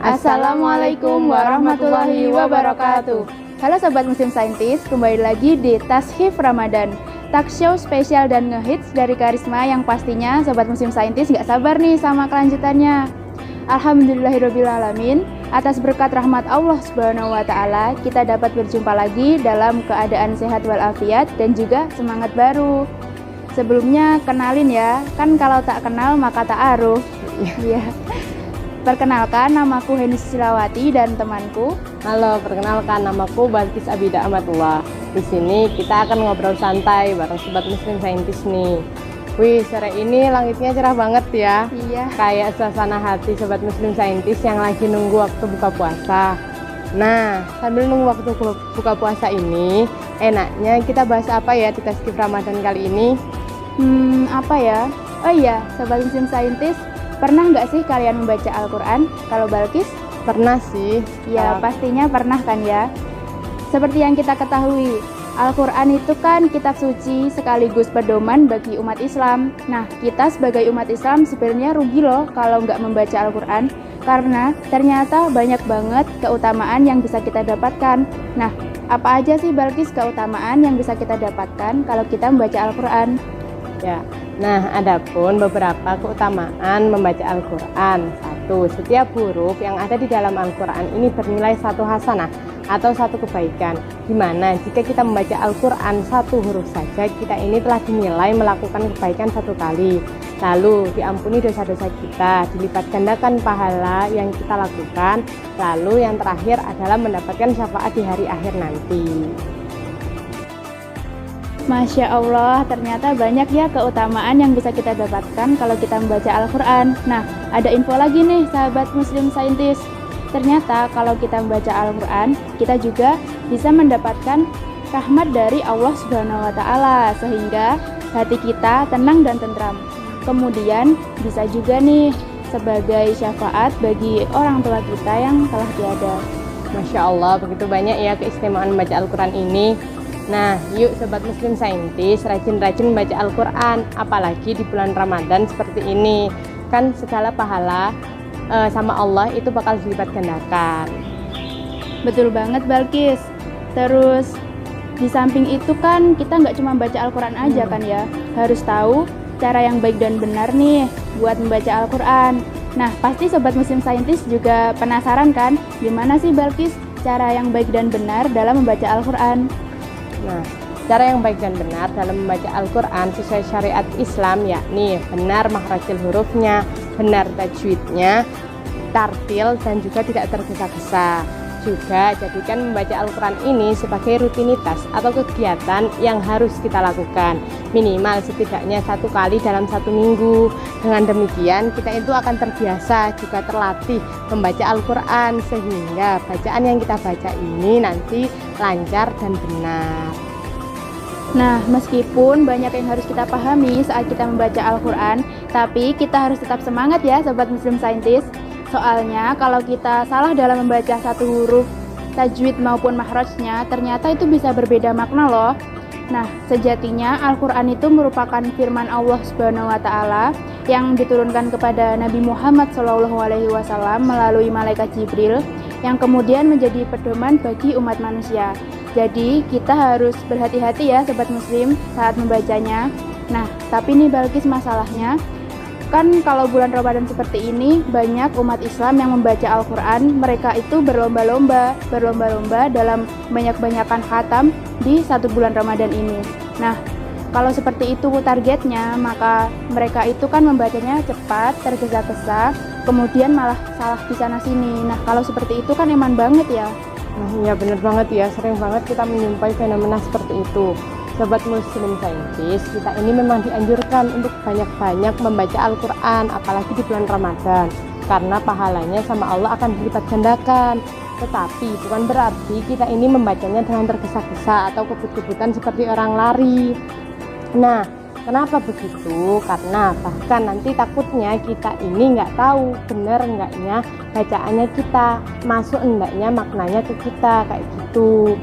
Assalamualaikum warahmatullahi wabarakatuh. Halo Sobat Muslim Saintis, kembali lagi di Tashif Ramadan, talk show spesial dan ngehits dari Karisma yang pastinya Sobat Muslim Saintis gak sabar nih sama kelanjutannya. Alhamdulillahirrabbilalamin, atas berkat rahmat Allah Subhanahu wa Ta'ala, kita dapat berjumpa lagi dalam keadaan sehat walafiat dan juga semangat baru. Sebelumnya kenalin ya, kan kalau tak kenal maka tak aruf. Iya. Perkenalkan, namaku Heni Silawati dan temanku. Halo, perkenalkan namaku Balkis Abida Amatullah. Di sini kita akan ngobrol santai bareng Sobat Muslim Saintis nih. Wih, sore ini langitnya cerah banget ya. Iya. Kayak suasana hati Sobat Muslim Saintis yang lagi nunggu waktu buka puasa. Nah, sambil nunggu waktu buka puasa ini, enaknya kita bahas apa ya di Tashif Ramadan kali ini? Apa ya? Oh iya, Sobat Muslim Saintis, pernah nggak sih kalian membaca Al-Quran? Kalau Balkis? Pernah sih. Ya, pastinya pernah kan ya. Seperti yang kita ketahui, Al-Quran itu kan kitab suci sekaligus pedoman bagi umat Islam. Nah, kita sebagai umat Islam sebenarnya rugi loh kalau nggak membaca Al-Quran, karena ternyata banyak banget keutamaan yang bisa kita dapatkan. Nah, apa aja sih Balkis keutamaan yang bisa kita dapatkan kalau kita membaca Al-Quran? Ya, nah adapun beberapa keutamaan membaca Al-Quran. Satu, setiap huruf yang ada di dalam Al-Quran ini bernilai satu hasanah atau satu kebaikan. Dimana jika kita membaca Al-Quran satu huruf saja, kita ini telah dinilai melakukan kebaikan satu kali. Lalu diampuni dosa-dosa kita, dilipat gandakan pahala yang kita lakukan. Lalu yang terakhir adalah mendapatkan syafaat di hari akhir nanti. Masya Allah, ternyata banyak ya keutamaan yang bisa kita dapatkan kalau kita membaca Al-Quran. Nah, ada info lagi nih sahabat Muslim Saintis. Ternyata kalau kita membaca Al-Quran, kita juga bisa mendapatkan rahmat dari Allah Subhanahu wa Ta'ala, sehingga hati kita tenang dan tentram. Kemudian bisa juga nih sebagai syafaat bagi orang tua kita yang telah tiada. Masya Allah, begitu banyak ya keistimewaan membaca Al-Quran ini. Nah, yuk Sobat Muslim Saintis, rajin-rajin membaca Al-Quran, apalagi di bulan Ramadan seperti ini. Kan segala pahala sama Allah itu bakal dilipat gandakan. Betul banget Balkis. Terus di samping itu kan kita nggak cuma baca Al-Quran aja kan ya, harus tahu cara yang baik dan benar nih buat membaca Al-Quran. Nah, pasti Sobat Muslim Saintis juga penasaran kan, gimana sih Balkis cara yang baik dan benar dalam membaca Al-Quran? Nah, cara yang baik dan benar dalam membaca Al-Quran sesuai syariat Islam, yakni benar makhrajul hurufnya, benar tajwidnya, tartil, dan juga tidak tergesa-gesa. Juga jadikan membaca Al-Quran ini sebagai rutinitas atau kegiatan yang harus kita lakukan minimal setidaknya 1 kali dalam 1 minggu. Dengan demikian kita itu akan terbiasa, juga terlatih membaca Al-Quran, sehingga bacaan yang kita baca ini nanti lancar dan benar. Nah, meskipun banyak yang harus kita pahami saat kita membaca Al-Quran, tapi kita harus tetap semangat ya Sobat Muslim Saintis. Soalnya kalau kita salah dalam membaca satu huruf tajwid maupun makhrajnya, ternyata itu bisa berbeda makna loh. Nah, sejatinya Al-Quran itu merupakan firman Allah Subhanahu wa Ta'ala yang diturunkan kepada Nabi Muhammad SAW melalui malaikat Jibril, yang kemudian menjadi pedoman bagi umat manusia. Jadi kita harus berhati-hati ya Sobat Muslim saat membacanya. Nah, tapi nih Balkis, masalahnya kan kalau bulan Ramadan seperti ini banyak umat Islam yang membaca Al-Quran. Mereka itu berlomba-lomba dalam banyak-banyakan khatam di 1 bulan Ramadan ini. Nah, kalau seperti itu targetnya, maka mereka itu kan membacanya cepat, tergesa-gesa, kemudian malah salah di sana-sini. Nah, kalau seperti itu kan eman banget ya. Nah, iya bener banget ya, sering banget kita menyumpai fenomena seperti itu. Sobat Muslim Saintis, kita ini memang dianjurkan untuk banyak-banyak membaca Al-Quran, apalagi di bulan Ramadan, karena pahalanya sama Allah akan dilipat gandakan. Tetapi bukan berarti kita ini membacanya dengan tergesa-gesa atau kebut-kebutan seperti orang lari. Nah, kenapa begitu? Karena bahkan nanti takutnya kita ini nggak tahu benar enggaknya bacaannya kita, masuk enggaknya maknanya ke kita, kayak gitu.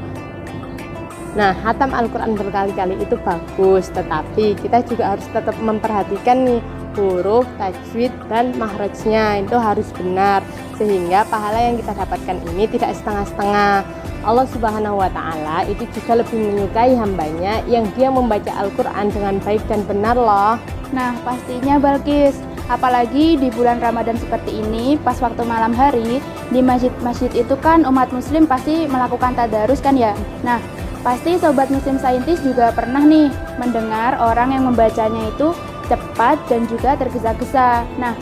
Nah, hatam Al-Quran berkali-kali itu bagus, tetapi kita juga harus tetap memperhatikan nih huruf, tajwid, dan makhrajnya itu harus benar, sehingga pahala yang kita dapatkan ini tidak setengah-setengah. Allah Subhanahu wa Ta'ala itu juga lebih menyukai hambanya yang dia membaca Al-Quran dengan baik dan benar loh. Nah, pastinya Balkis, apalagi di bulan Ramadan seperti ini, pas waktu malam hari, di masjid-masjid itu kan umat muslim pasti melakukan tadarus kan ya. Nah, pasti Sobat Muslim Saintis juga pernah nih mendengar orang yang membacanya itu cepat dan juga tergesa-gesa. Nah,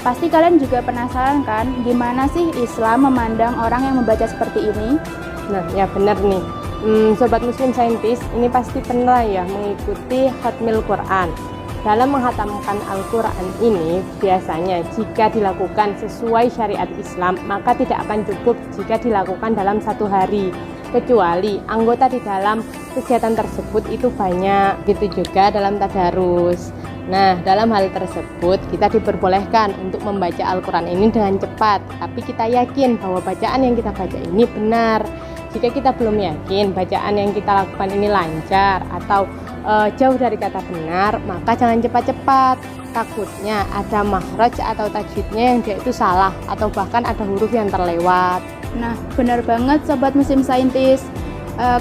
pasti kalian juga penasaran kan, gimana sih Islam memandang orang yang membaca seperti ini? Nah, ya benar nih. Sobat Muslim Saintis, ini pasti pernah ya mengikuti khatmil Quran. Dalam menghatamkan Al-Quran ini, biasanya jika dilakukan sesuai syariat Islam, maka tidak akan cukup jika dilakukan dalam satu hari. Kecuali anggota di dalam kegiatan tersebut itu banyak, gitu juga dalam tadarus. Nah, dalam hal tersebut kita diperbolehkan untuk membaca Al-Quran ini dengan cepat, tapi kita yakin bahwa bacaan yang kita baca ini benar. Jika kita belum yakin bacaan yang kita lakukan ini lancar atau jauh dari kata benar, maka jangan cepat-cepat. Takutnya ada makhraj atau tajwidnya yang dia itu salah, atau bahkan ada huruf yang terlewat. Nah, benar banget Sobat Muslim Saintis.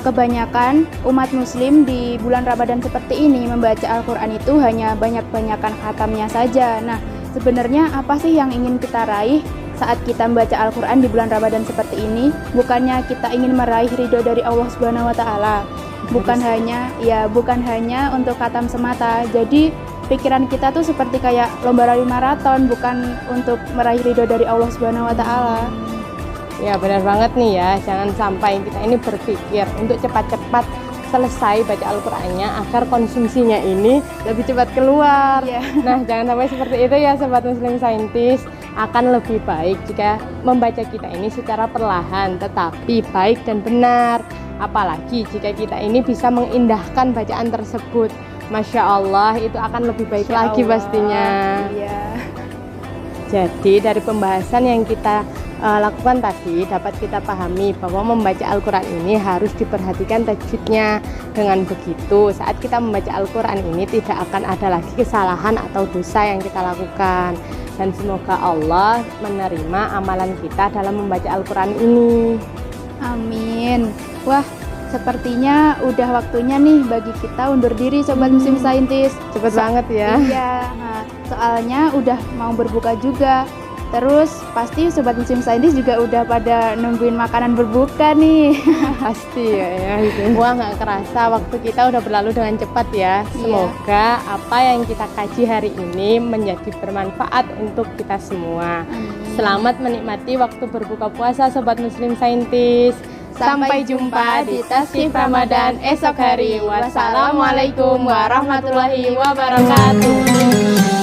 Kebanyakan umat muslim di bulan Ramadan seperti ini membaca Al-Quran itu hanya banyak-banyakan khatamnya saja. Nah, sebenarnya apa sih yang ingin kita raih saat kita membaca Al-Quran di bulan Ramadan seperti ini? Bukannya kita ingin meraih ridho dari Allah Subhanahu wa Ta'ala, bukan hanya untuk khatam semata. Jadi pikiran kita tuh seperti kayak lomba lari maraton, bukan untuk meraih ridho dari Allah Subhanahu wa Ta'ala. Ya benar banget nih ya, jangan sampai kita ini berpikir untuk cepat-cepat selesai baca Al-Qur'annya agar konsumsinya ini lebih cepat keluar. Nah, jangan sampai seperti itu ya Sobat Muslim Saintis. Akan lebih baik jika membaca kita ini secara perlahan tetapi baik dan benar. Apalagi jika kita ini bisa mengindahkan bacaan tersebut, Masya Allah, itu akan lebih baik lagi pastinya. Iya. Jadi dari pembahasan yang kita lakukan tadi dapat kita pahami bahwa membaca Al-Quran ini harus diperhatikan tajwidnya. Dengan begitu saat kita membaca Al-Quran ini tidak akan ada lagi kesalahan atau dosa yang kita lakukan. Dan semoga Allah menerima amalan kita dalam membaca Al-Quran ini. Amin. Wah, sepertinya udah waktunya nih bagi kita undur diri Sobat Muslim Saintis. Cepet banget ya. Iya, nah, soalnya udah mau berbuka juga. Terus pasti Sobat Muslim Saintis juga udah pada nungguin makanan berbuka nih. Pasti ya gitu. Wah, nggak kerasa waktu kita udah berlalu dengan cepat ya. Semoga apa yang kita kaji hari ini menjadi bermanfaat untuk kita semua. Selamat menikmati waktu berbuka puasa Sobat Muslim Saintis. Sampai jumpa di Tasbih Ramadan esok hari. Wassalamualaikum warahmatullahi wabarakatuh.